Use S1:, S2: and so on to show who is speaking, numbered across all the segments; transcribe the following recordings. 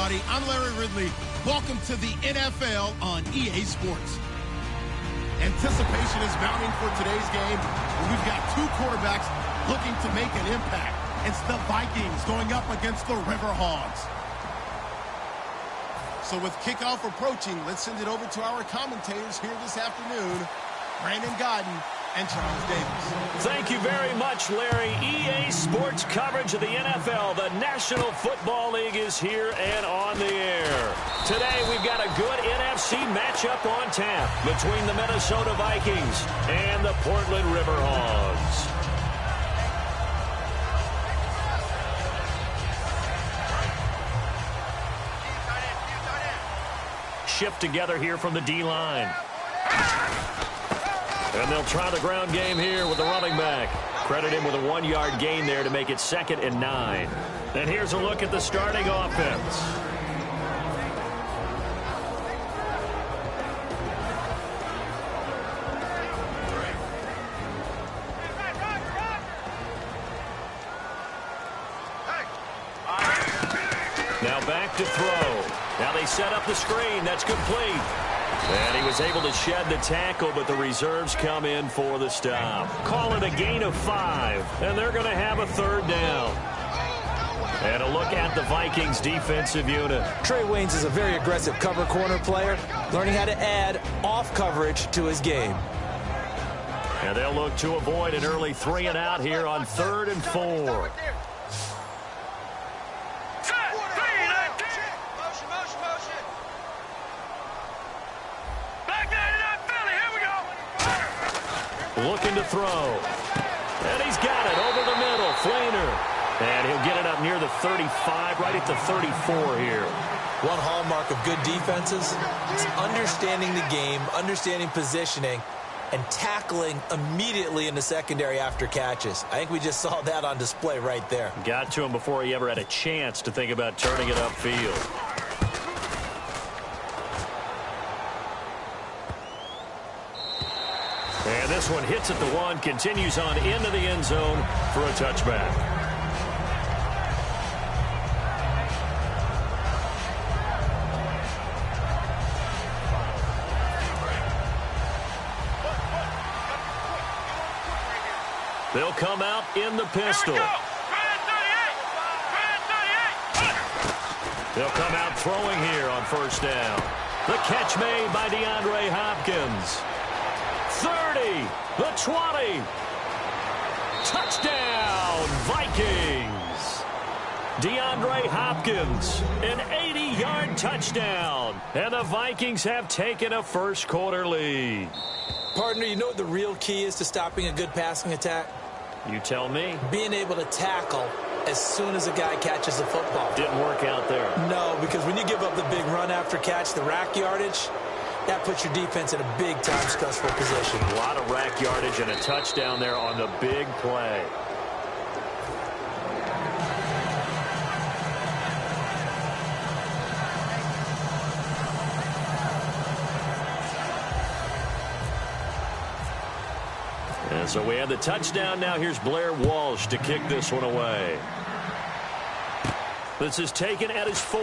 S1: everybody. I'm Larry Ridley. Welcome to the NFL on EA Sports. Anticipation is mounting for today's game, and we've got two quarterbacks looking to make an impact. It's the Vikings going up against the Riverhogs. So with kickoff approaching, let's send it over to our commentators here this afternoon, Brandon Gaudin and Charles Davis.
S2: Thank you very much, Larry. EA Sports coverage of the NFL. The National Football League is here and on the air. Today, we've got a good NFC matchup on tap between the Minnesota Vikings and the Portland Riverhogs. Shift together here from the D-line. And they'll try the ground game here with the running back. Credit him with a 1-yard gain there to make it 2nd and 9. And here's a look at the starting offense. Now back to throw. Now they set up the screen. That's complete. And he was able to shed the tackle, but the reserves come in for the stop. Call it a gain of 5, and they're going to have a 3rd down. And a look at the Vikings defensive unit.
S3: Trey Waynes is a very aggressive cover corner player, learning how to add off coverage to his game.
S2: And they'll look to avoid an early 3 and out here on 3rd and 4. Looking to throw. And he's got it over the middle. Flainer. And he'll get it up near the 35, right at the 34 here.
S3: One hallmark of good defenses is understanding the game, understanding positioning, and tackling immediately in the secondary after catches. I think we just saw that on display right there.
S2: Got to him before he ever had a chance to think about turning it upfield. And this one hits at the 1, continues on into the end zone for a touchback. They'll come out in the pistol. They'll come out throwing here on 1st down. The catch made by DeAndre Hopkins. 30, the 20. Touchdown, Vikings. DeAndre Hopkins, an 80-yard touchdown. And the Vikings have taken a first-quarter lead.
S3: Partner, you know what the real key is to stopping a good passing attack?
S2: You tell me.
S3: Being able to tackle as soon as a guy catches the football.
S2: Didn't work out there.
S3: No, because when you give up the big run after catch, the rack yardage, that puts your defense in a big-time stressful position.
S2: A lot of rack yardage and a touchdown there on the big play. And so we have the touchdown. Now here's Blair Walsh to kick this one away. This is taken at his 4.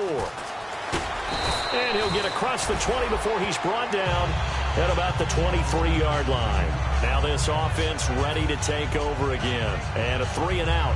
S2: And he'll get across the 20 before he's brought down at about the 23-yard line. Now this offense ready to take over again. And a 3 and out.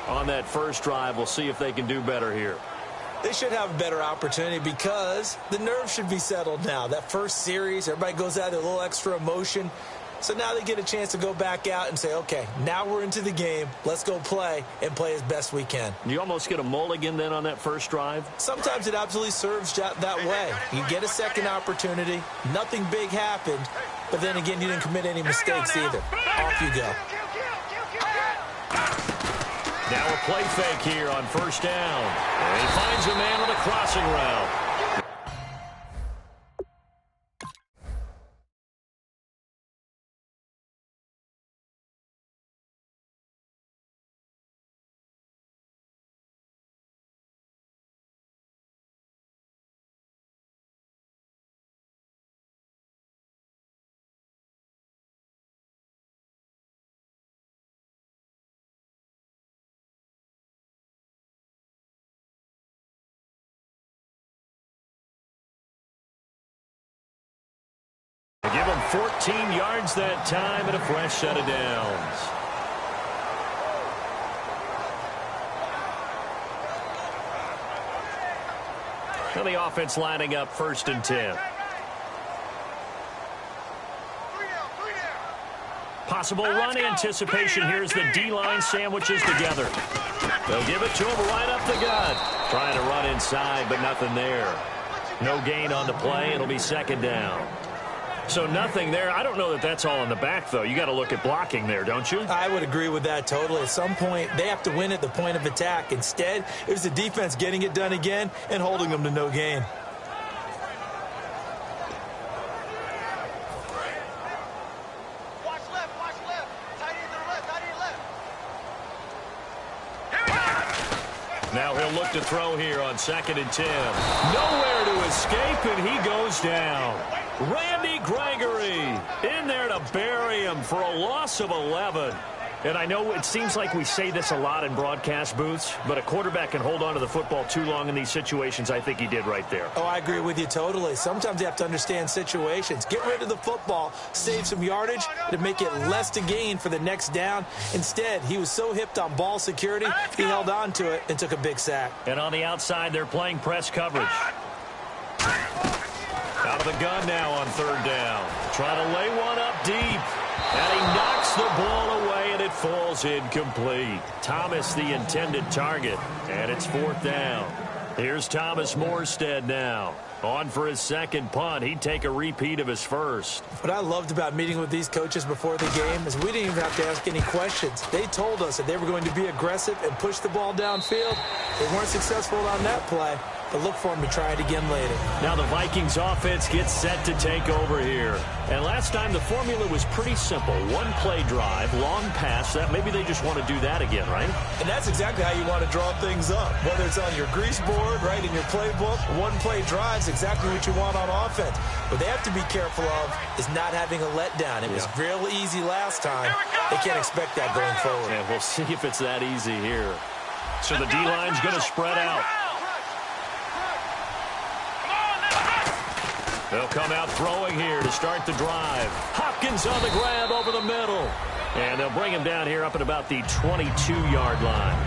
S2: On that first drive, we'll see if they can do better here.
S3: They should have a better opportunity because the nerves should be settled now. That first series, everybody goes out with a little extra emotion. So now they get a chance to go back out and say, okay, now we're into the game. Let's go play and play as best we can.
S2: You almost get a mulligan then on that first drive?
S3: Sometimes it absolutely serves that way. You get a second opportunity. Nothing big happened. But then again, you didn't commit any mistakes either. Off you go.
S2: Now a play fake here on first down. And he finds a man on a crossing route. Give him 14 yards that time and a fresh set of downs. Now the offense lining up 1st and 10. Possible run anticipation. Here's the D-line sandwiches together. They'll give it to him right up the gut. Trying to run inside, but nothing there. No gain on the play. It'll be 2nd down. So nothing there. I don't know that that's all in the back, though. You got to look at blocking there, don't you?
S3: I would agree with that totally. At some point, they have to win at the point of attack. Instead, it was the defense getting it done again and holding them to no gain.
S4: Watch left. Tight end to the left, tight end left.
S2: Now he'll look to throw here on 2nd and 10. Nowhere to escape, and he goes down. Randy Gregory in there to bury him for a loss of 11. And I know it seems like we say this a lot in broadcast booths, but a quarterback can hold on to the football too long in these situations. I think he did right there.
S3: Oh, I agree with you totally. Sometimes you have to understand situations. Get rid of the football, save some yardage to make it less to gain for the next down. Instead, he was so hipped on ball security, he held on to it and took a big sack.
S2: And on the outside, they're playing press coverage. Out of the gun now on 3rd down. Trying to lay one up deep. And he knocks the ball away, and it falls incomplete. Thomas, the intended target. And it's 4th down. Here's Thomas Morstead now. On for his 2nd punt. He'd take a repeat of his first.
S3: What I loved about meeting with these coaches before the game is we didn't even have to ask any questions. They told us that they were going to be aggressive and push the ball downfield. They weren't successful on that play, but look for them to try it again later.
S2: Now the Vikings offense gets set to take over here. And last time the formula was pretty simple. 1-play drive, long pass. That maybe they just want to do that again, right?
S3: And that's exactly how you want to draw things up. Whether it's on your grease board, right, in your playbook, 1-play drives exactly what you want on offense. What they have to be careful of is not having a letdown. It was real easy last time. They can't expect that going forward.
S2: Yeah, we'll see if it's that easy here. So the D-line's going to spread out. They'll come out throwing here to start the drive. Hopkins on the grab over the middle. And they'll bring him down here up at about the 22-yard line.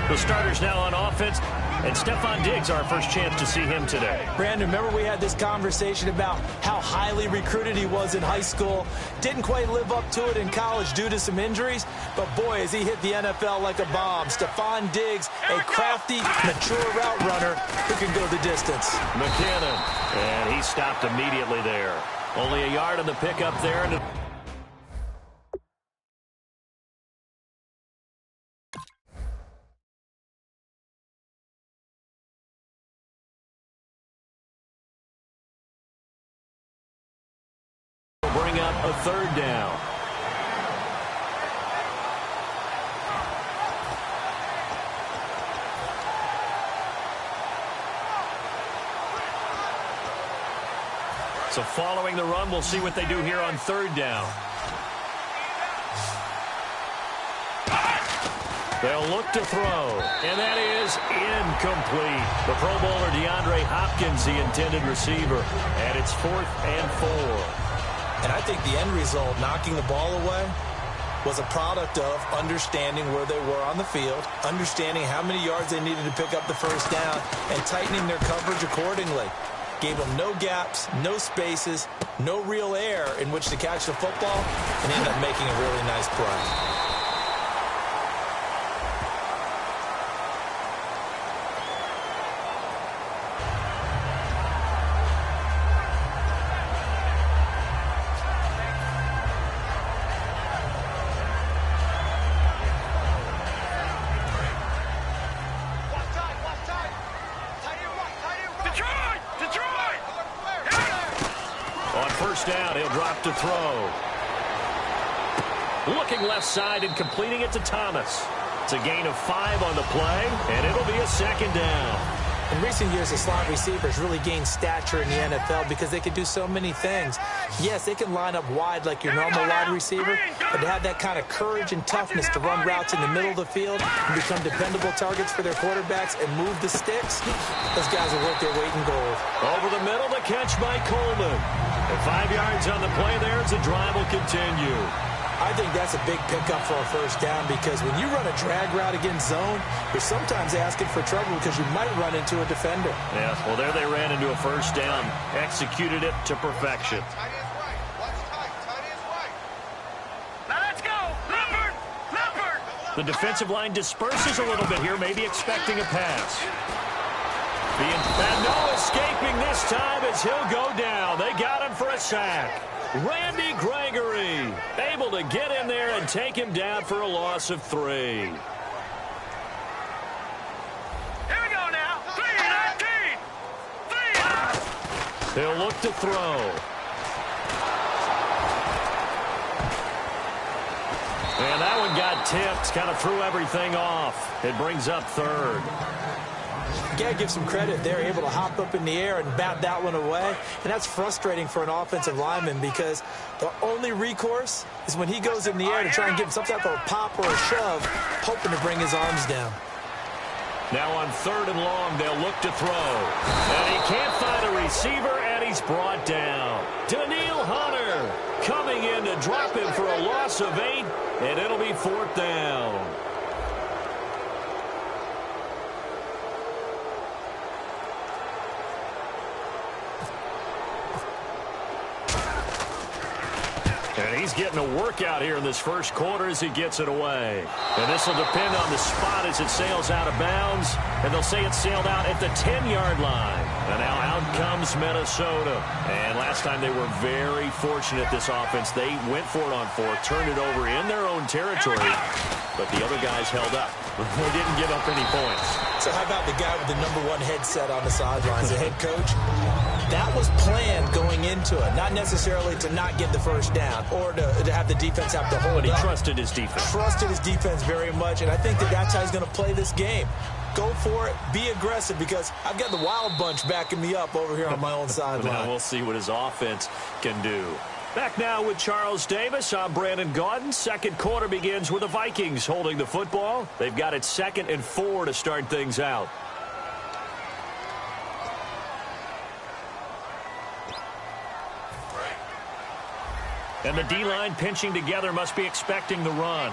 S2: The starters now on offense. And Stefon Diggs, our first chance to see him today.
S3: Brandon, remember we had this conversation about how highly recruited he was in high school. Didn't quite live up to it in college due to some injuries. But, boy, as he hit the NFL like a bomb. Stefon Diggs, a crafty, mature route runner who can go the distance.
S2: McKinnon, and he stopped immediately there. Only a yard on the pickup there. And bring up a 3rd down. So following the run, we'll see what they do here on 3rd down. They'll look to throw, and that is incomplete. The Pro Bowler DeAndre Hopkins, the intended receiver, and it's 4th and 4.
S3: And I think the end result, knocking the ball away, was a product of understanding where they were on the field, understanding how many yards they needed to pick up the first down, and tightening their coverage accordingly. gave him no gaps, no spaces, no real air in which to catch the football, and ended up making a really nice play.
S2: Down, he'll drop to throw. Looking left side and completing it to Thomas. It's a gain of 5 on the play, and it'll be a second down.
S3: In recent years, the slot receivers really gained stature in the NFL because they can do so many things. Yes, they can line up wide like your normal wide receiver, but to have that kind of courage and toughness to run routes in the middle of the field and become dependable targets for their quarterbacks and move the sticks, those guys will work their weight in gold.
S2: Over the middle, the catch by Coleman. And 5 yards on the play there as the drive will continue.
S3: I think that's a big pickup for a first down because when you run a drag route against zone, you're sometimes asking for trouble because you might run into a defender.
S2: Yeah, well, there they ran into a first down. Executed it to perfection.
S4: Now let's go! Leopard! Leopard!
S2: The defensive line disperses a little bit here, maybe expecting a pass. And no escaping this time as he'll go down. They got him for a sack. Randy Gregory able to get in there and take him down for a loss of 3.
S4: Here we go now. 3-19. 3.
S2: He'll look to throw. And that one got tipped, kind of threw everything off. It brings up 3rd.
S3: You got to give some credit. They're able to hop up in the air and bat that one away. And that's frustrating for an offensive lineman because the only recourse is when he goes in the air to try and give some type of a pop or a shove, hoping to bring his arms down.
S2: Now on 3rd and long, they'll look to throw. And he can't find a receiver, and he's brought down. Danielle Hunter coming in to drop him for a loss of 8, and it'll be 4th down. And he's getting a workout here in this first quarter as he gets it away. And this will depend on the spot as it sails out of bounds. And they'll say it sailed out at the 10-yard line. And now out comes Minnesota. And last time they were very fortunate, this offense. They went for it on 4th, turned it over in their own territory. But the other guys held up. They didn't give up any points.
S3: So how about the guy with the #1 headset on the sidelines, the head coach? That was planned going into it, not necessarily to not get the first down or to have the defense have to hold
S2: But he
S3: up.
S2: trusted his defense.
S3: Trusted his defense very much, and I think that's how he's going to play this game. Go for it, be aggressive, because I've got the wild bunch backing me up over here on my own sideline.
S2: Now we'll see what his offense can do. Back now with Charles Davis. I'm Brandon Gaudin. Second quarter begins with the Vikings holding the football. They've got it 2nd and 4 to start things out. And the D-line pinching together must be expecting the run.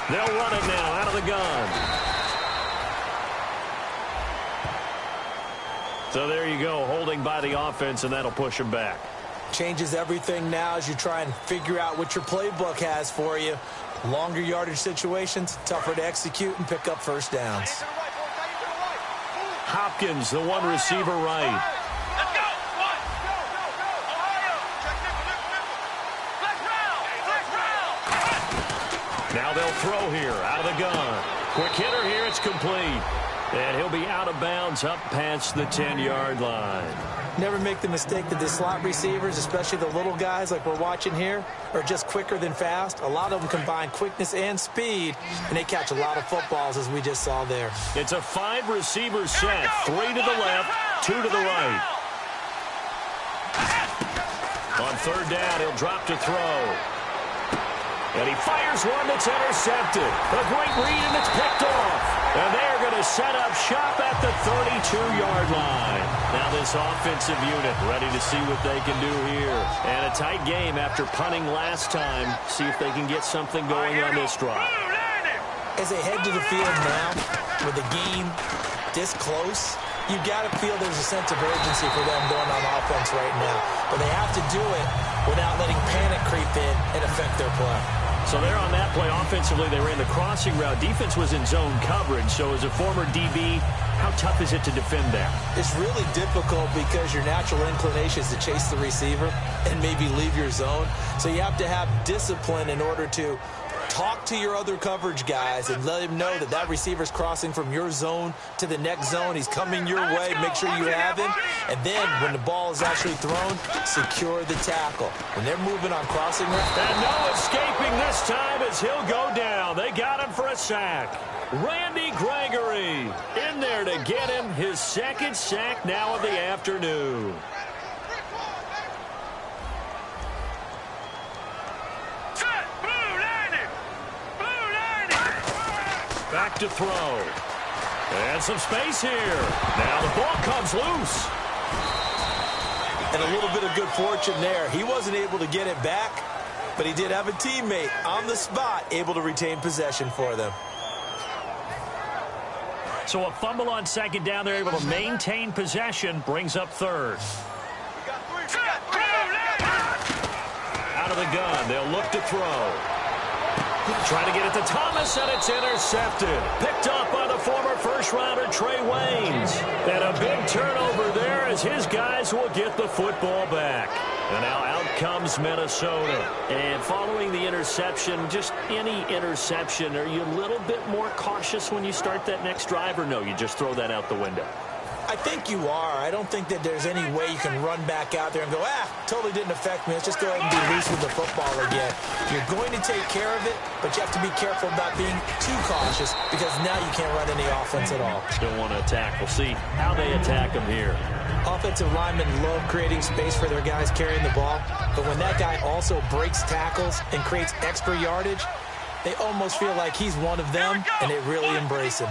S2: They'll run it now out of the gun. So there you go, holding by the offense, and that'll push them back.
S3: Changes everything now as you try and figure out what your playbook has for you. Longer yardage situations, tougher to execute and pick up first downs.
S2: Hopkins, the one receiver right. Now they'll throw here, out of the gun. Quick hitter here, it's complete. And he'll be out of bounds up past the 10-yard line.
S3: Never make the mistake that the slot receivers, especially the little guys like we're watching here, are just quicker than fast. A lot of them combine quickness and speed, and they catch a lot of footballs, as we just saw there.
S2: It's a 5-receiver set, 3 to the left, 2 to the right. On 3rd down, he'll drop to throw. And he fires one that's intercepted. A great read, and it's picked off. And they're going to set up shop at the 32-yard line. Now this offensive unit ready to see what they can do here. And a tight game after punting last time. See if they can get something going on this drive.
S3: As they head to the field now, with the game this close, you've got to feel there's a sense of urgency for them going on offense right now. But they have to do it without letting panic creep in and affect their play.
S2: So there on that play, offensively, they ran the crossing route. Defense was in zone coverage. So as a former DB, how tough is it to defend that?
S3: It's really difficult because your natural inclination is to chase the receiver and maybe leave your zone. So you have to have discipline in order to talk to your other coverage guys and let him know that that receiver's crossing from your zone to the next zone. He's coming your way. Make sure you have him. And then when the ball is actually thrown, secure the tackle. When they're moving on crossing route.
S2: And no escaping this time as he'll go down. They got him for a sack. Randy Gregory in there to get him his second sack now of the afternoon. Back to throw. And some space here. Now the ball comes loose.
S3: And a little bit of good fortune there. He wasn't able to get it back, but he did have a teammate on the spot able to retain possession for them.
S2: So a fumble on second down. They're able to maintain possession. Brings up third. Out of the gun. They'll look to throw. Trying to get it to Thomas, and it's intercepted. Picked up by the former first-rounder Trey Waynes. And a big turnover there as his guys will get the football back. And now out comes Minnesota. And following the interception, just any interception, are you a little bit more cautious when you start that next drive, or no, you just throw that out the window?
S3: I think you are. I don't think that there's any way you can run back out there and go, totally didn't affect me. Let's just go ahead and be loose with the football again. You're going to take care of it, but you have to be careful about being too cautious because now you can't run any offense at all.
S2: Still want to attack. We'll see how they attack them here.
S3: Offensive linemen love creating space for their guys carrying the ball, but when that guy also breaks tackles and creates extra yardage, they almost feel like he's one of them, and they really embrace him.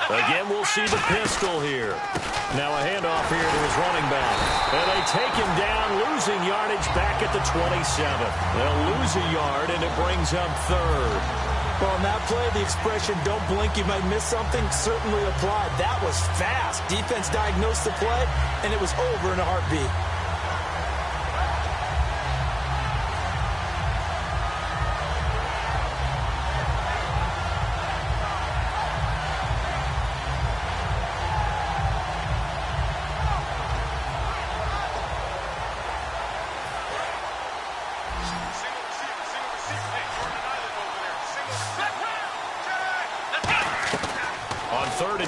S2: Again, we'll see the pistol here. Now a handoff here to his running back. And they take him down, losing yardage back at the 27. They'll lose a yard, and it brings up third.
S3: Well, on that play, the expression, don't blink, you might miss something, certainly applied. That was fast. Defense diagnosed the play, and it was over in a heartbeat.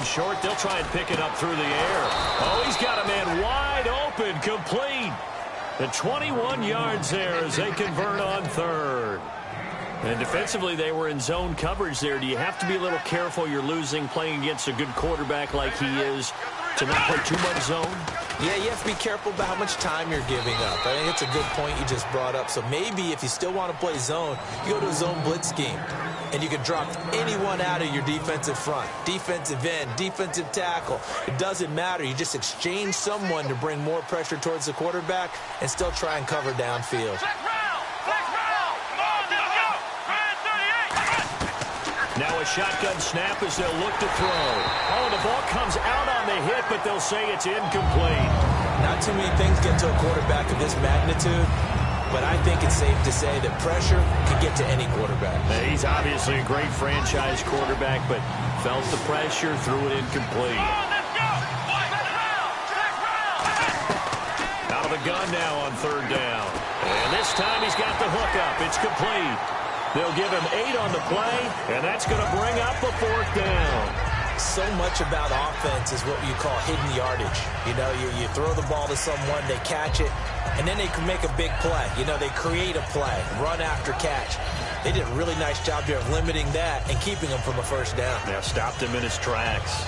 S2: Short, they'll try and pick it up through the air. Oh, he's got a man wide open, complete. The 21 yards there as they convert on third. And defensively, they were in zone coverage there. Do you have to be a little careful? You're losing, playing against a good quarterback like he is, to not play too much zone?
S3: Yeah, you have to be careful about how much time you're giving up. I think it's a good point you just brought up. So maybe if you still want to play zone, you go to a zone blitz scheme. And you can drop anyone out of your defensive front. Defensive end, defensive tackle. It doesn't matter. You just exchange someone to bring more pressure towards the quarterback and still try and cover downfield.
S2: Now a shotgun snap as they'll look to throw. Oh, the ball comes out on the hit, but they'll say it's incomplete.
S3: Not too many things get to a quarterback of this magnitude, but I think it's safe to say that pressure can get to any quarterback.
S2: He's obviously a great franchise quarterback, but felt the pressure, threw it incomplete. Out of the gun now on third down. And this time he's got the hookup. It's complete. They'll give him 8 on the play, and that's going to bring up a fourth down.
S3: So much about offense is what you call hidden yardage. You know, you throw the ball to someone, they catch it, and then they can make a big play. You know, they create a play, run after catch. They did a really nice job there of limiting that and keeping him from a first down.
S2: Yeah, stopped him in his tracks.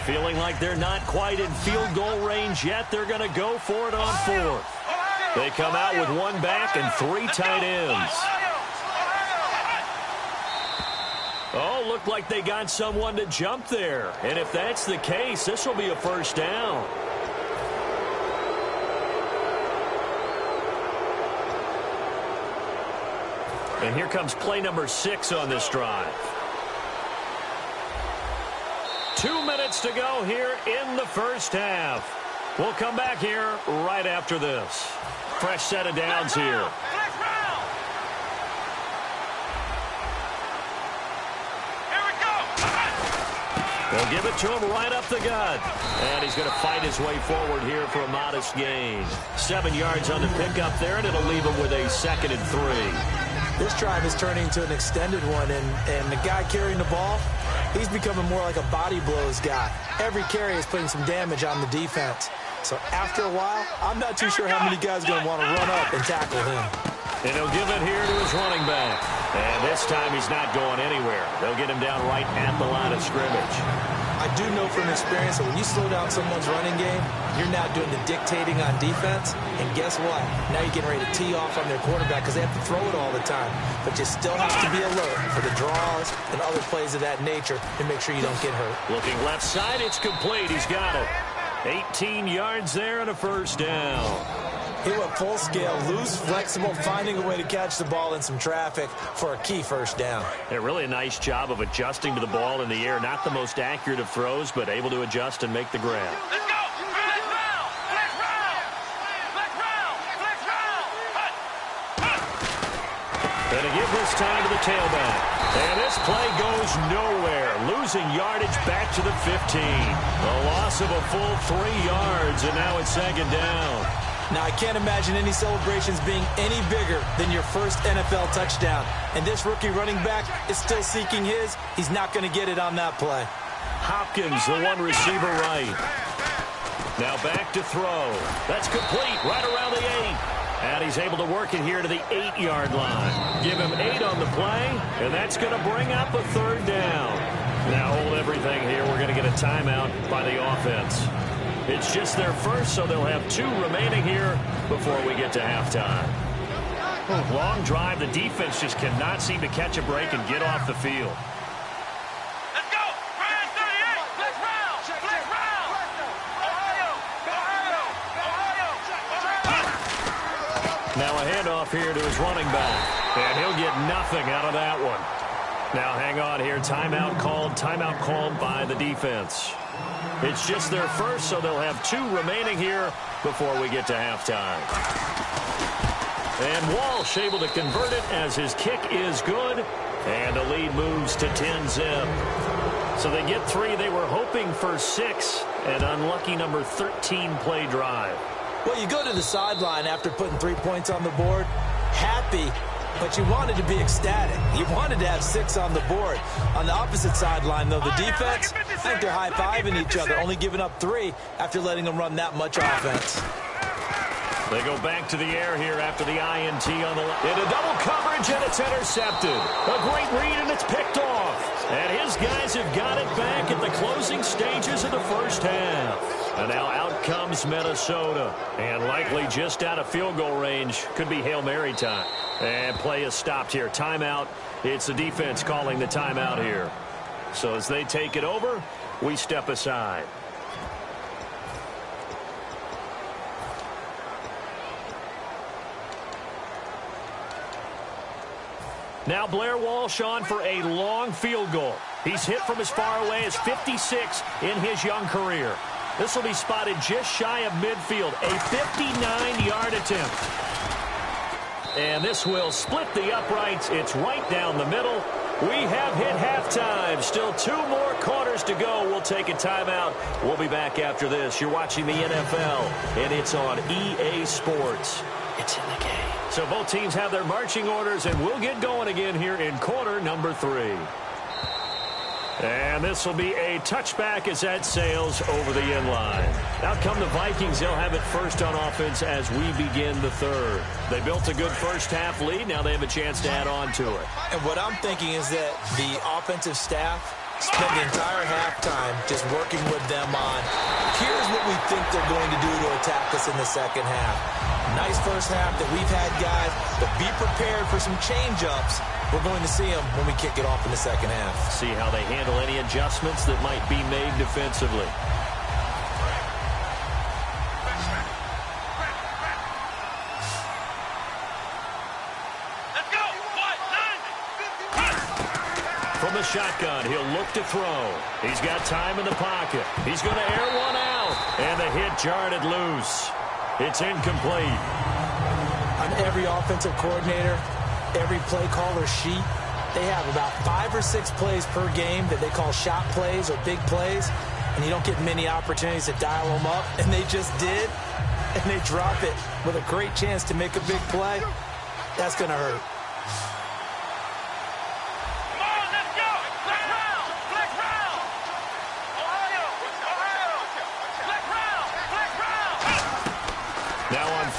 S2: Feeling like they're not quite in field goal range yet. They're going to go for it on fourth. They come out with one back and 3 tight ends. Oh, looked like they got someone to jump there. And if that's the case, this will be a first down. And here comes play number 6 on this drive. 2 minutes to go here in the first half. We'll come back here right after this. Fresh set of downs here. They'll give it to him right up the gut. And he's going to fight his way forward here for a modest gain. 7 yards on the pickup there, and it'll leave him with a 2nd and 3.
S3: This drive is turning into an extended one, and the guy carrying the ball, he's becoming more like a body blows guy. Every carry is putting some damage on the defense. So after a while, I'm not too sure how many guys are going to want to run up and tackle him.
S2: And he'll give it here to his running back. And this time he's not going anywhere. They'll get him down right at the line of scrimmage.
S3: I do know from experience that when you slow down someone's running game, you're not doing the dictating on defense. And guess what? Now you're getting ready to tee off on their quarterback because they have to throw it all the time. But you still have to be alert for the draws and other plays of that nature to make sure you don't get hurt.
S2: Looking left side, it's complete. He's got it. 18 yards there and a first down.
S3: He went full scale, loose, flexible, finding a way to catch the ball in some traffic for a key first down.
S2: Really a nice job of adjusting to the ball in the air. Not the most accurate of throws, but able to adjust and make the grab.
S4: Let's go! Flex round! Flex round! Flex round! Flex round!
S2: And to give this time to the tailback. And this play goes nowhere. Losing yardage back to the 15. A loss of a full 3 yards, and now it's 2nd down.
S3: Now, I can't imagine any celebrations being any bigger than your first NFL touchdown. And this rookie running back is still seeking his. He's not going to get it on that play.
S2: Hopkins, the one receiver right. Now back to throw. That's complete right around the 8. And he's able to work it here to the 8-yard line. Give him 8 on the play, and that's going to bring up a 3rd down. Now hold everything here. We're going to get a timeout by the offense. It's just their first, so they'll have 2 remaining here before we get to halftime. Long drive. The defense just cannot seem to catch a break and get off the field.
S4: Let's go! Ryan 38! Flex round! Flex round! Ohio! Ohio!
S2: Now a handoff here to his running back. And he'll get nothing out of that one. Now hang on here. Timeout called by the defense. It's just their first, so they'll have 2 remaining here before we get to halftime. And Walsh able to convert it as his kick is good. And the lead moves to 10-zip. So they get 3. They were hoping for 6. An unlucky number 13 play drive.
S3: Well, you go to the sideline after putting 3 points on the board, happy, but you wanted to be ecstatic. You wanted to have 6 on the board. On the opposite sideline, though, the defense, I think they're high-fiving each other, only giving up 3 after letting them run that much offense.
S2: They go back to the air here after the INT on the left. Into double coverage, and it's intercepted. A great read, and it's picked off. And his guys have got it back at the closing stages of the first half. And now out comes Minnesota. And likely just out of field goal range. Could be Hail Mary time. And play is stopped here. Timeout. It's the defense calling the timeout here. So as they take it over, we step aside. Now Blair Walsh on for a long field goal. He's hit from as far away as 56 in his young career. This will be spotted just shy of midfield. A 59-yard attempt. And this will split the uprights. It's right down the middle. We have hit halftime. Still 2 more quarters to go. We'll take a timeout. We'll be back after this. You're watching the NFL, and it's on EA Sports. It's in the game. So both teams have their marching orders, and we'll get going again here in quarter number 3. And this will be a touchback as that sails over the end line. Out come the Vikings. They'll have it first on offense as we begin the 3rd. They built a good first half lead. Now they have a chance to add on to it.
S3: And what I'm thinking is that the offensive staff Spent the entire halftime just working with them on, here's what we think they're going to do to attack us in the second half. Nice first half that we've had, guys, but be prepared for some change-ups. We're going to see them when we kick it off in the second half.
S2: See how they handle any adjustments that might be made defensively. From the shotgun, he'll look to throw. He's got time in the pocket. He's going to air one out. And the hit jarred it loose. It's incomplete.
S3: On every offensive coordinator, every play caller sheet, they have about 5 or 6 plays per game that they call shot plays or big plays. And you don't get many opportunities to dial them up. And they just did. And they drop it with a great chance to make a big play. That's going to hurt.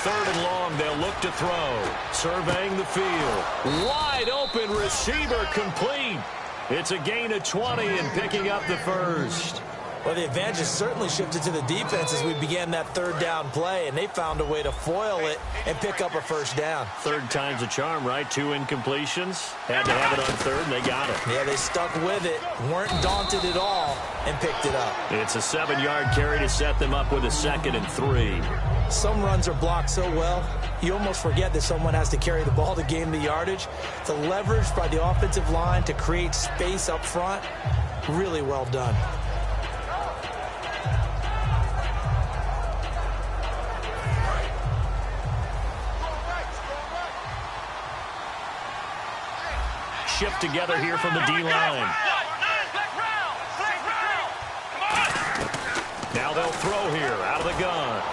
S2: Third and long, they'll look to throw. Surveying the field. Wide open receiver complete. It's a gain of 20 and picking up the first.
S3: Well, the advantage has certainly shifted to the defense as we began that third down play, and they found a way to foil it and pick up a first down.
S2: Third time's a charm, right? 2 incompletions. Had to have it on third, and they got it.
S3: Yeah, they stuck with it, weren't daunted at all, and picked it up.
S2: It's a 7-yard carry to set them up with a 2nd and 3.
S3: Some runs are blocked so well, you almost forget that someone has to carry the ball to gain the yardage. The leverage by the offensive line to create space up front, really well done.
S2: Shift together here from the D-line. Now they'll throw here out of the gun.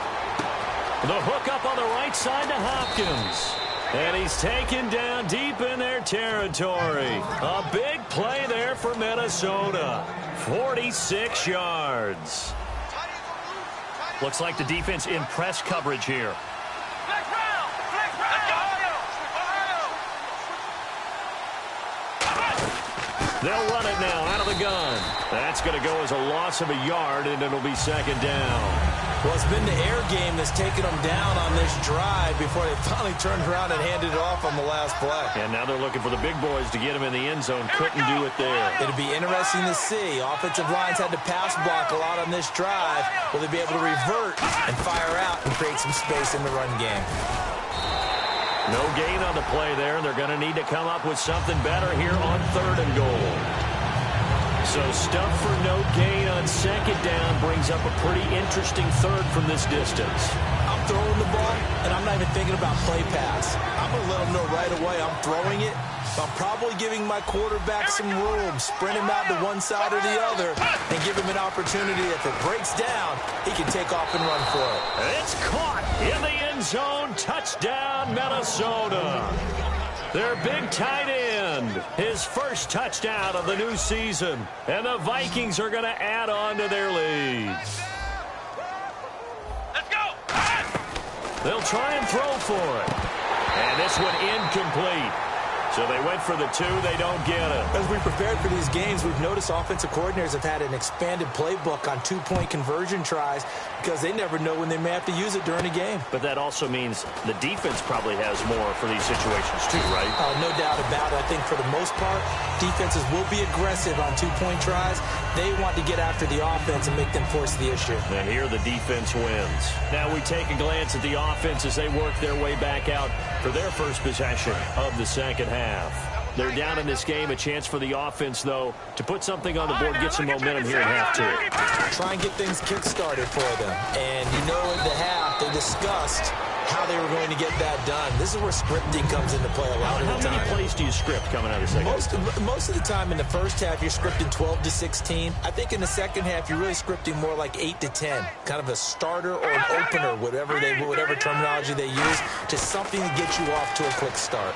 S2: The hook up on the right side to Hopkins. And he's taken down deep in their territory. A big play there for Minnesota. 46 yards. Looks like the defense in press coverage here. They'll run it now out of the gun. That's going to go as a loss of a yard, and it'll be 2nd down.
S3: Well, it's been the air game that's taken them down on this drive before they finally turned around and handed it off on the last play.
S2: And now they're looking for the big boys to get him in the end zone. Couldn't do it there.
S3: It'll be interesting to see. Offensive lines had to pass block a lot on this drive. Will they be able to revert and fire out and create some space in the run game?
S2: No gain on the play there, and they're going to need to come up with something better here on 3rd and goal. So stuff for no gain on 2nd down brings up a pretty interesting third from this distance.
S3: I'm throwing the ball, and I'm not even thinking about play pass. I'm going to let them know right away I'm throwing it. I'm probably giving my quarterback some room, sprint him out to one side or the other, and give him an opportunity. If it breaks down, he can take off and run for it.
S2: It's caught in the end zone. Touchdown, Minnesota. Their big tight end, his first touchdown of the new season. And the Vikings are going to add on to their lead.
S4: Let's go.
S2: They'll try and throw for it. And this one incomplete. So they went for the 2. They don't get it.
S3: As we prepared for these games, we've noticed offensive coordinators have had an expanded playbook on 2-point conversion tries because they never know when they may have to use it during a game.
S2: But that also means the defense probably has more for these situations too, right?
S3: No doubt about it. I think for the most part, defenses will be aggressive on 2-point tries. They want to get after the offense and make them force the issue.
S2: And here the defense wins. Now we take a glance at the offense as they work their way back out for their first possession of the second half. They're down in this game. A chance for the offense, though, to put something on the board, get some momentum here in half 2.
S3: Try and get things kick-started for them. And you know at the half, they discussed how they were going to get that done. This is where scripting comes into play a lot of the time.
S2: How many plays do you script coming out of the second half?
S3: Most of the time in the first half, you're scripting 12 to 16. I think in the second half, you're really scripting more like 8 to 10. Kind of a starter or an opener, whatever terminology they use, just something to get you off to a quick start.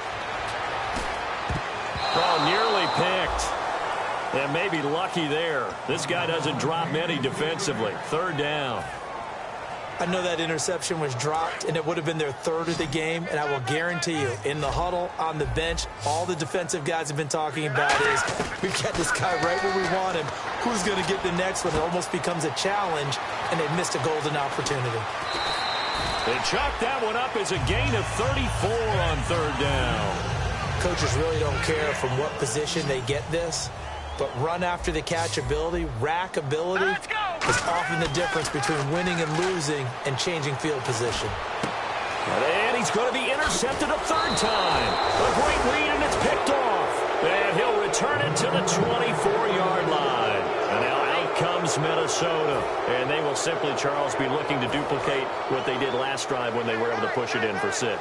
S2: Oh, nearly picked. And maybe lucky there. This guy doesn't drop many defensively. 3rd down.
S3: I know that interception was dropped, and it would have been their third of the game, and I will guarantee you, in the huddle, on the bench, all the defensive guys have been talking about is, we've got this guy right where we want him. Who's going to get the next one? It almost becomes a challenge, and they missed a golden opportunity.
S2: They chalk that one up as a gain of 34 on third down.
S3: Coaches really don't care from what position they get this, but run after the catch ability, rack ability, is often the difference between winning and losing and changing field position.
S2: And he's going to be intercepted a third time. A great read, and it's picked off. And he'll return it to the 24-yard line. And now out comes Minnesota. And they will simply, Charles, be looking to duplicate what they did last drive when they were able to push it in for 6.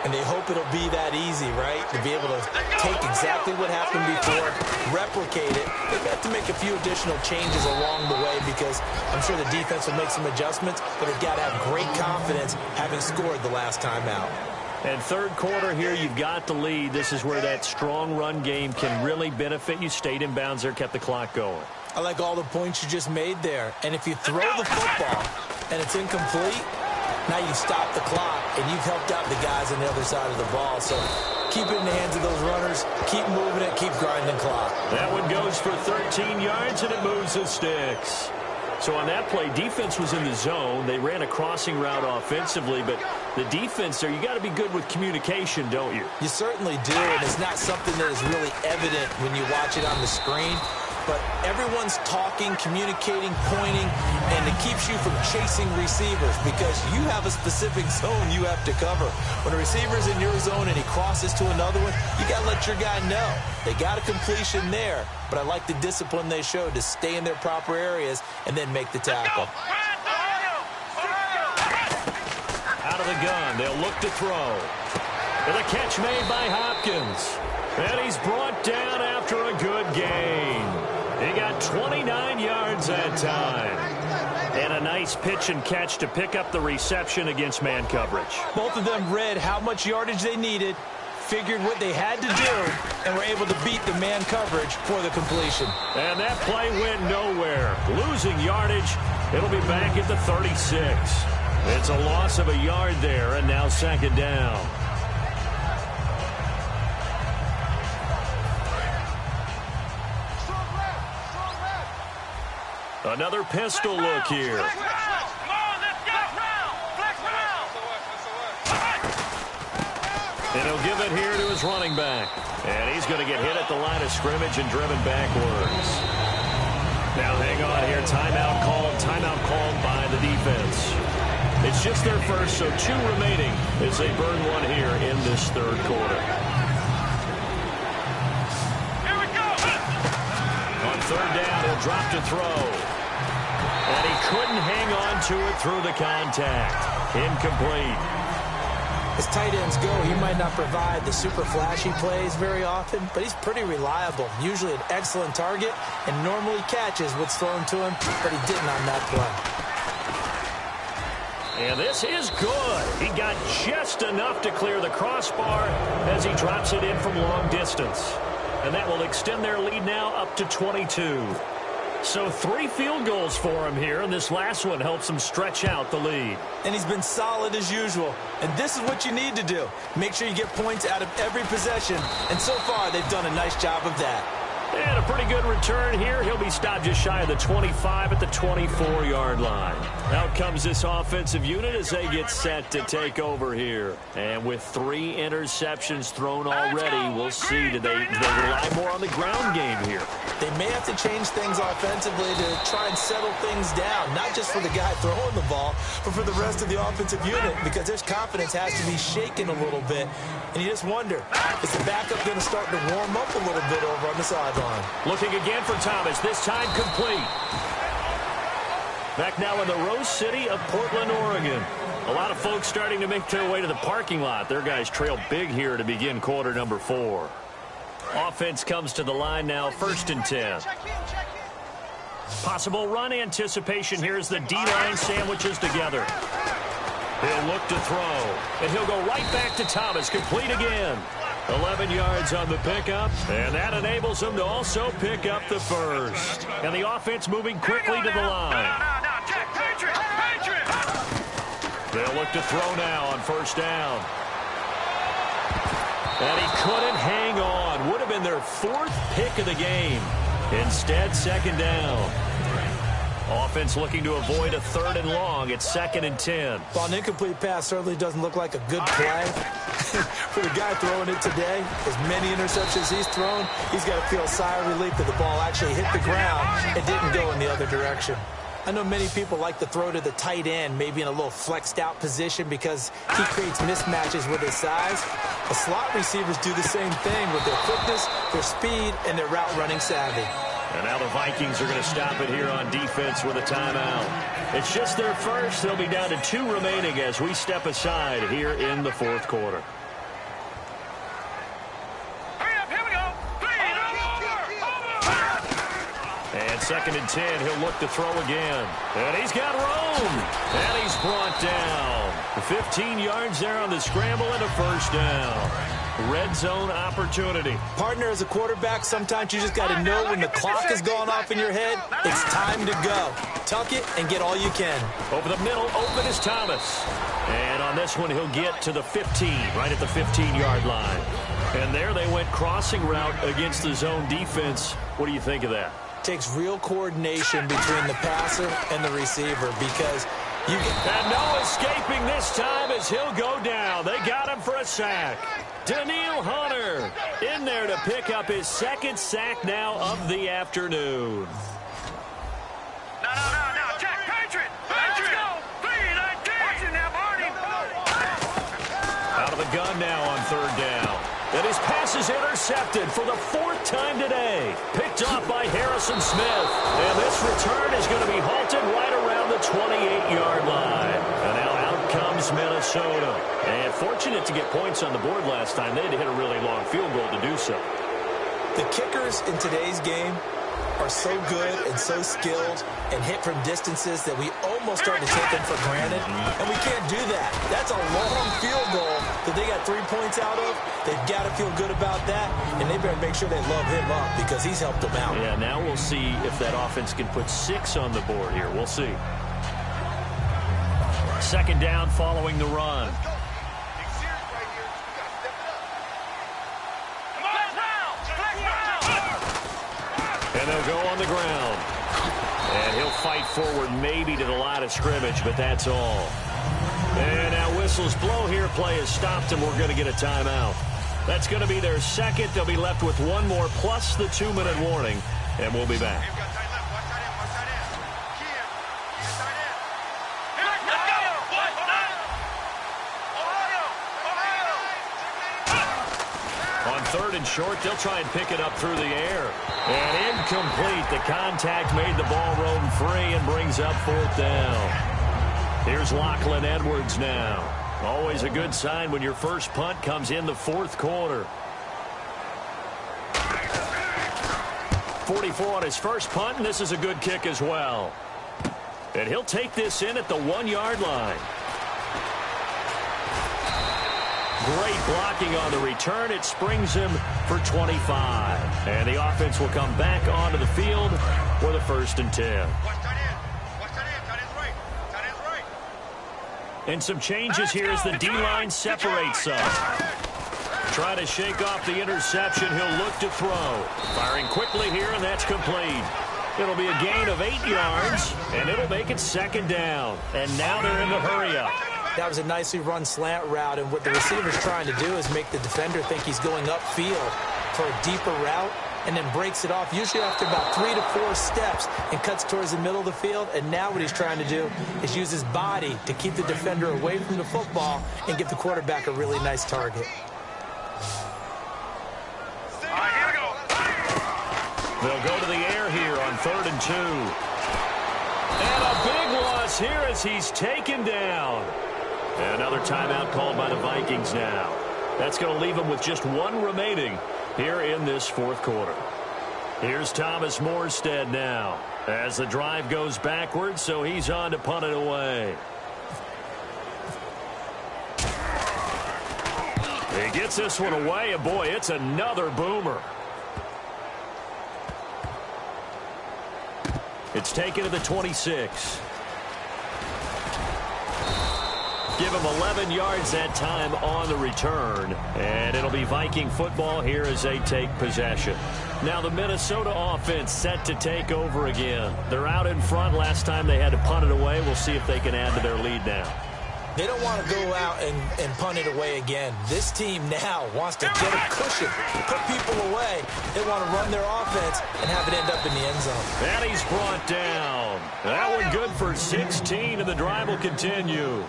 S3: And they hope it'll be that easy, right? To be able to take exactly what happened before, replicate it. They've got to make a few additional changes along the way because I'm sure the defense will make some adjustments, but they've got to have great confidence having scored the last time out.
S2: And third quarter here, you've got the lead. This is where that strong run game can really benefit you. Stayed in bounds there, kept the clock going.
S3: I like all the points you just made there. And if you throw the football and it's incomplete, now you stop the clock, and you've helped out the guys on the other side of the ball. So keep it in the hands of those runners. Keep moving it. Keep grinding clock.
S2: That one goes for 13 yards, and it moves the sticks. So on that play, defense was in the zone. They ran a crossing route offensively, but the defense there, you got to be good with communication, don't you?
S3: You certainly do, and it's not something that is really evident when you watch it on the screen. But everyone's talking, communicating, pointing, and it keeps you from chasing receivers because you have a specific zone you have to cover. When a receiver's in your zone and he crosses to another one, you got to let your guy know. They got a completion there, but I like the discipline they showed to stay in their proper areas and then make the tackle.
S2: Out of the gun, they'll look to throw. And a catch made by Hopkins. And he's brought down after a good gain. He got 29 yards that time. And a nice pitch and catch to pick up the reception against man coverage.
S3: Both of them read how much yardage they needed, figured what they had to do, and were able to beat the man coverage for the completion.
S2: And that play went nowhere. Losing yardage, it'll be back at the 36. It's a loss of a yard there, and now second down. Another pistol look here. And he'll give it here to his running back. And he's going to get hit at the line of scrimmage and driven backwards. Now hang on here. Timeout called by the defense. It's just their first, so 2 remaining as they burn one here in this third quarter.
S4: Here we go.
S2: On third down, he'll drop to throw. And he couldn't hang on to it through the contact. Incomplete.
S3: As tight ends go, he might not provide the super flashy plays very often, but he's pretty reliable. Usually an excellent target and normally catches what's thrown to him, but he didn't on that play.
S2: And this is good. He got just enough to clear the crossbar as he drops it in from long distance. And that will extend their lead now up to 22. So 3 field goals for him here, and this last one helps him stretch out the lead.
S3: And he's been solid as usual. And this is what you need to do. Make sure you get points out of every possession. And so far, they've done a nice job of that.
S2: And a pretty good return here. He'll be stopped just shy of the 25 at the 24-yard line. Out comes this offensive unit as they get set to take over here. And with 3 interceptions thrown already, we'll see. Do they rely more on the ground game here?
S3: They may have to change things offensively to try and settle things down, not just for the guy throwing the ball, but for the rest of the offensive unit, because their confidence has to be shaken a little bit. And you just wonder, is the backup going to start to warm up a little bit over on the sideline?
S2: Looking again for Thomas, this time complete. Back now in the Rose City of Portland, Oregon. A lot of folks starting to make their way to the parking lot. Their guys trail big here to begin quarter number 4. Offense comes to the line now, 1st and 10. Possible run anticipation here as the D-line sandwiches together. He'll look to throw, and he'll go right back to Thomas, complete again. 11 yards on the pickup, and that enables him to also pick up the first. And the offense moving quickly to the line. They'll look to throw now on first down. And he couldn't hang on. Would have been their 4th pick of the game. Instead, second down. Offense looking to avoid a 3rd and long. It's 2nd and 10.
S3: Well, an incomplete pass certainly doesn't look like a good play. For the guy throwing it today, as many interceptions he's thrown, he's got to feel a sigh of relief that the ball actually hit the ground and didn't go in the other direction. I know many people like to throw to the tight end, maybe in a little flexed out position because he creates mismatches with his size. The slot receivers do the same thing with their quickness, their speed, and their route running savvy.
S2: And now the Vikings are going to stop it here on defense with a timeout. It's just their first. They'll be down to 2 remaining as we step aside here in the 4th quarter. And 2nd and 10, he'll look to throw again. And he's got room. And he's brought down. 15 yards there on the scramble and a first down. Red zone opportunity.
S3: Partner, as a quarterback, sometimes you just got to know when the clock has gone off in your head, it's time to go. Tuck it and get all you can.
S2: Over the middle, open is Thomas. And on this one, he'll get to the 15, right at the 15-yard line. And there they went crossing route against the zone defense. What do you think of that?
S3: Takes real coordination between the passer and the receiver because you can...
S2: And no escaping this time as he'll go down. They got him for a sack. Danielle Hunter in there to pick up his 2nd sack now of the afternoon.
S4: No. Check. Patriot. Let's go. 3-19. Watch it now, Barney.
S2: Out of the gun now on 3rd down. And his pass is intercepted for the 4th time today. Picked off by Harrison Smith. And this return is going to be halted right around the 28-yard line. And now out comes Minnesota. And fortunate to get points on the board last time. They had to hit a really long field goal to do so.
S3: The kickers in today's game are so good and so skilled and hit from distances that we almost start to take them for granted, and we can't do that. That's a long field goal that they got 3 points out of. They've got to feel good about that, and they better make sure they love him up because he's helped them out.
S2: Yeah, now we'll see if that offense can put 6 on the board here. We'll see. 2nd down following the run. And they'll go on the ground. And he'll fight forward maybe to the line of scrimmage, but that's all. And now whistles blow here. Play has stopped, and we're going to get a timeout. That's going to be their 2nd. They'll be left with 1 more plus the 2-minute warning, and we'll be back. On 3rd and short, they'll try and pick it up through the air. And incomplete. The contact made the ball roam free and brings up 4th down. Here's Lachlan Edwards now. Always a good sign when your first punt comes in the 4th quarter. 44 on his first punt, and this is a good kick as well. And he'll take this in at the 1-yard line. Great blocking on the return. It springs him for 25. And the offense will come back onto the field for the 1st and 10. And some changes here as the D-line separates some. Try to shake off the interception. He'll look to throw. Firing quickly here, and that's complete. It'll be a gain of 8 yards, and it'll make it 2nd down. And now they're in the hurry-up.
S3: That was a nicely run slant route, and what the receiver's trying to do is make the defender think he's going upfield for a deeper route and then breaks it off, usually after about 3 to 4 steps, and cuts towards the middle of the field. And now what he's trying to do is use his body to keep the defender away from the football and give the quarterback a really nice target.
S2: They'll go to the air here on 3rd and 2. And a big loss here as he's taken down. Another timeout called by the Vikings now. That's going to leave them with just 1 remaining here in this 4th quarter. Here's Thomas Morstead now as the drive goes backwards, so he's on to punt it away. He gets this one away, and boy, it's another boomer. It's taken to the 26. Give him 11 yards that time on the return. And it'll be Viking football here as they take possession. Now the Minnesota offense set to take over again. They're out in front. Last time they had to punt it away. We'll see if they can add to their lead now.
S3: They don't want to go out and punt it away again. This team now wants to get a cushion, put people away. They want to run their offense and have it end up in the end zone.
S2: And he's brought down. That one good for 16, and the drive will continue.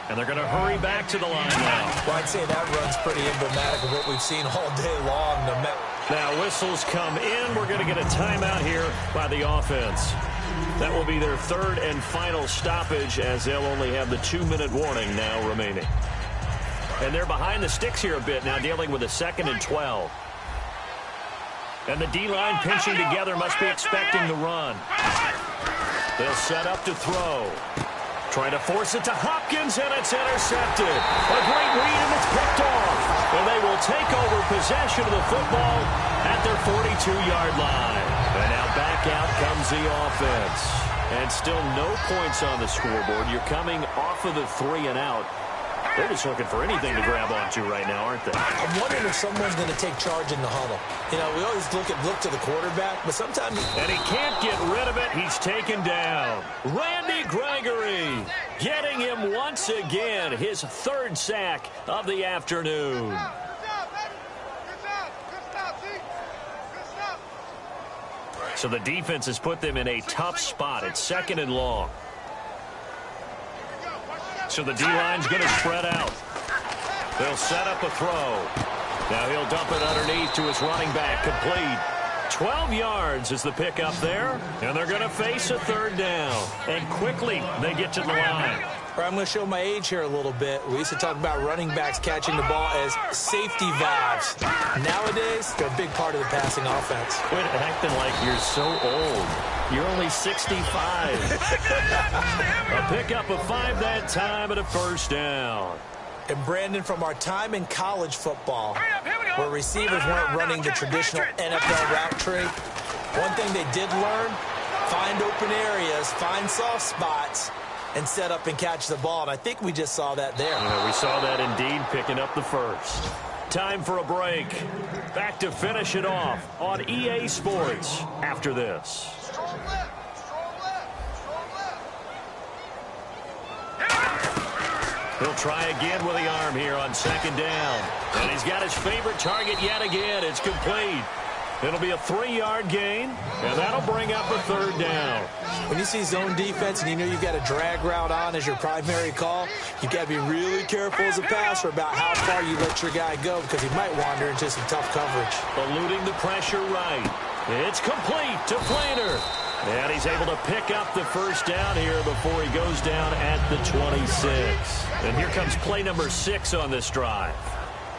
S2: And they're going to hurry back to the line now.
S3: Well, I'd say that run's pretty emblematic of what we've seen all day long.
S2: Now whistles come in. We're going to get a timeout here by the offense. That will be their third and final stoppage, as they'll only have the 2-minute warning now remaining. And they're behind the sticks here a bit now, dealing with a 2nd and 12. And the D-line pinching together, must be expecting the run. They'll set up to throw. Trying to force it to Hopkins, and it's intercepted. A great read, and it's picked off. And they will take over possession of the football at their 42-yard line. And now back out comes the offense. And still no points on the scoreboard. You're coming off of the 3 and out. They're just looking for anything to grab onto right now, aren't they?
S3: I'm wondering if someone's going to take charge in the huddle. You know, we always look to the quarterback, but sometimes...
S2: And he can't get rid of it. He's taken down. Randy Gregory getting him once again. His 3rd sack of the afternoon. So the defense has put them in a tough spot. It's 2nd and long. So the D-line's going to spread out. They'll set up a throw. Now he'll dump it underneath to his running back. Complete. 12 yards is the pickup there. And they're going to face a 3rd down. And quickly they get to the line.
S3: I'm going to show my age here a little bit. We used to talk about running backs catching the ball as safety valves. Nowadays, they're a big part of the passing offense.
S2: Quit acting like you're so old. You're only 65. A pickup of 5 that time and a 1st down.
S3: And Brandon, from our time in college football, where receivers weren't running the traditional NFL route tree, one thing they did learn, find open areas, find soft spots, and set up and catch the ball. And I think we just saw that there.
S2: Yeah, we saw that indeed, picking up the 1st. Time for a break. Back to finish it off on EA Sports after this. He'll try again with the arm here on 2nd down. And he's got his favorite target yet again. It's complete. It'll be a 3-yard gain, and that'll bring up a 3rd down.
S3: When you see zone defense and you know you've got a drag route on as your primary call, you've got to be really careful as a passer about how far you let your guy go, because he might wander into some tough coverage.
S2: Eluding the pressure right. It's complete to Flainer. And he's able to pick up the 1st down here before he goes down at the 26. And here comes play number 6 on this drive.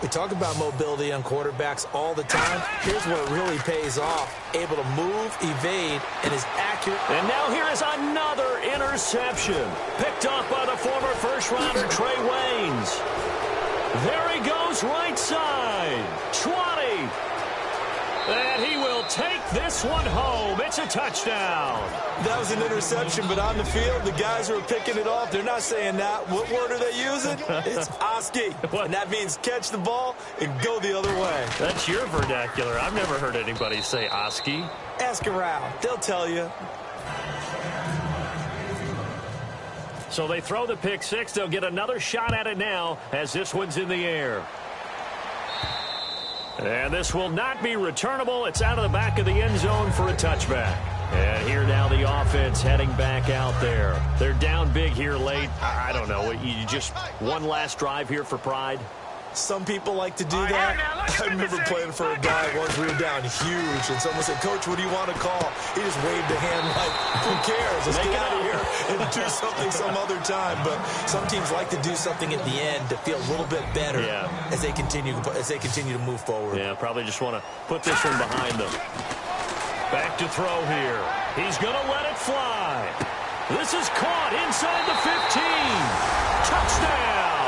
S3: We talk about mobility on quarterbacks all the time. Here's where it really pays off. Able to move, evade, and is accurate.
S2: And now here is another interception. Picked off by the former 1st-rounder Trey Waynes. There he goes, right side. 20. And he will take this one home. It's a touchdown.
S3: That was an interception, but on the field, the guys who are picking it off, they're not saying that. What word are they using? It's Oski. And that means catch the ball and go the other way.
S2: That's your vernacular. I've never heard anybody say Oski.
S3: Ask around. They'll tell you.
S2: So they throw the pick 6. They'll get another shot at it now as this one's in the air. And this will not be returnable. It's out of the back of the end zone for a touchback. And here now the offense heading back out there. They're down big here late. I don't know. You just one last drive here for pride?
S3: Some people like to do that. I remember playing for a guy once. We were down huge, and someone said, "Coach, what do you want to call?" He just waved a hand like, "Who cares? Let's get out of here and do something some other time." But some teams like to do something at the end to feel a little bit better as they continue to move forward.
S2: Yeah, probably just want to put this one behind them. Back to throw here. He's going to let it fly. This is caught inside the 15. Touchdown.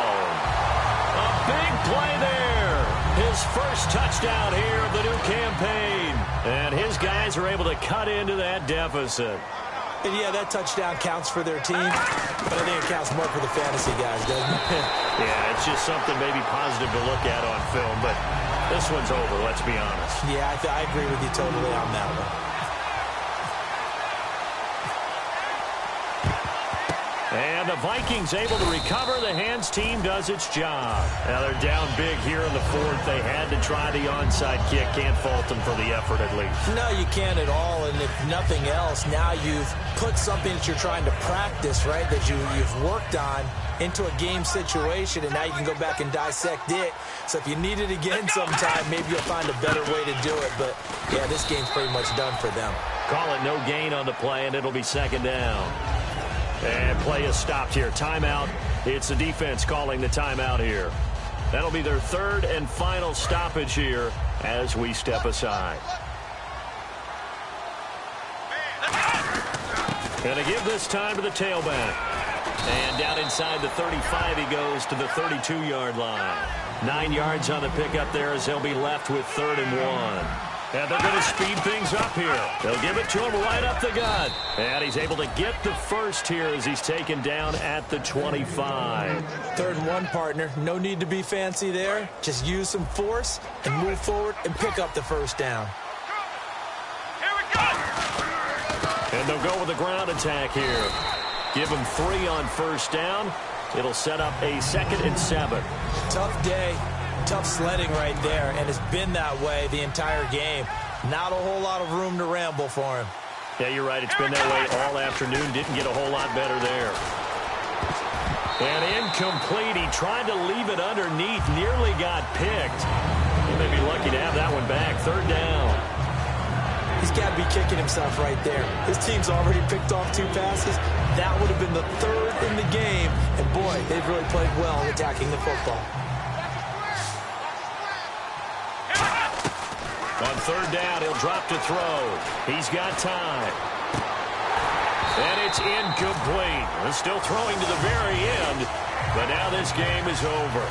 S2: Big play there. His first touchdown here of the new campaign. And his guys are able to cut into that deficit.
S3: And yeah, that touchdown counts for their team, but I think it counts more for the fantasy guys, doesn't it?
S2: Yeah, it's just something maybe positive to look at on film, but this one's over, let's be honest.
S3: Yeah, I agree with you totally on that one.
S2: And the Vikings able to recover. The Hands team does its job. Now they're down big here in the fourth. They had to try the onside kick. Can't fault them for the effort at least.
S3: No, you can't at all. And if nothing else, now you've put something that you're trying to practice, right, that you've worked on into a game situation, and now you can go back and dissect it. So if you need it again sometime, maybe you'll find a better way to do it. But, yeah, this game's pretty much done for them.
S2: Call it no gain on the play, and it'll be second down. And play is stopped here. Timeout. It's the defense calling the timeout here. That'll be their third and final stoppage here as we step aside. Going to give this time to the tailback. And down inside the 35, he goes to the 32-yard line. 9 yards on the pickup there as they'll be left with 3rd and 1. And they're going to speed things up here. They'll give it to him right up the gut. And he's able to get the first here as he's taken down at the 25.
S3: 3rd and 1, partner. No need to be fancy there. Just use some force and move forward and pick up the first down.
S4: Here we go.
S2: And they'll go with the ground attack here. Give him 3 on first down. It'll set up a 2nd and 7.
S3: Tough day. Tough sledding right there, and it's been that way the entire game. Not a whole lot of room to ramble for him.
S2: Yeah, you're right. It's been that way all afternoon. Didn't get a whole lot better there. And incomplete. He tried to leave it underneath. Nearly got picked. He may be lucky to have that one back. 3rd down.
S3: He's got to be kicking himself right there. His team's already picked off 2 passes. That would have been the 3rd in the game. And, boy, they've really played well attacking the football.
S2: On 3rd down, he'll drop to throw. He's got time. And it's incomplete. They're still throwing to the very end, but now this game is over.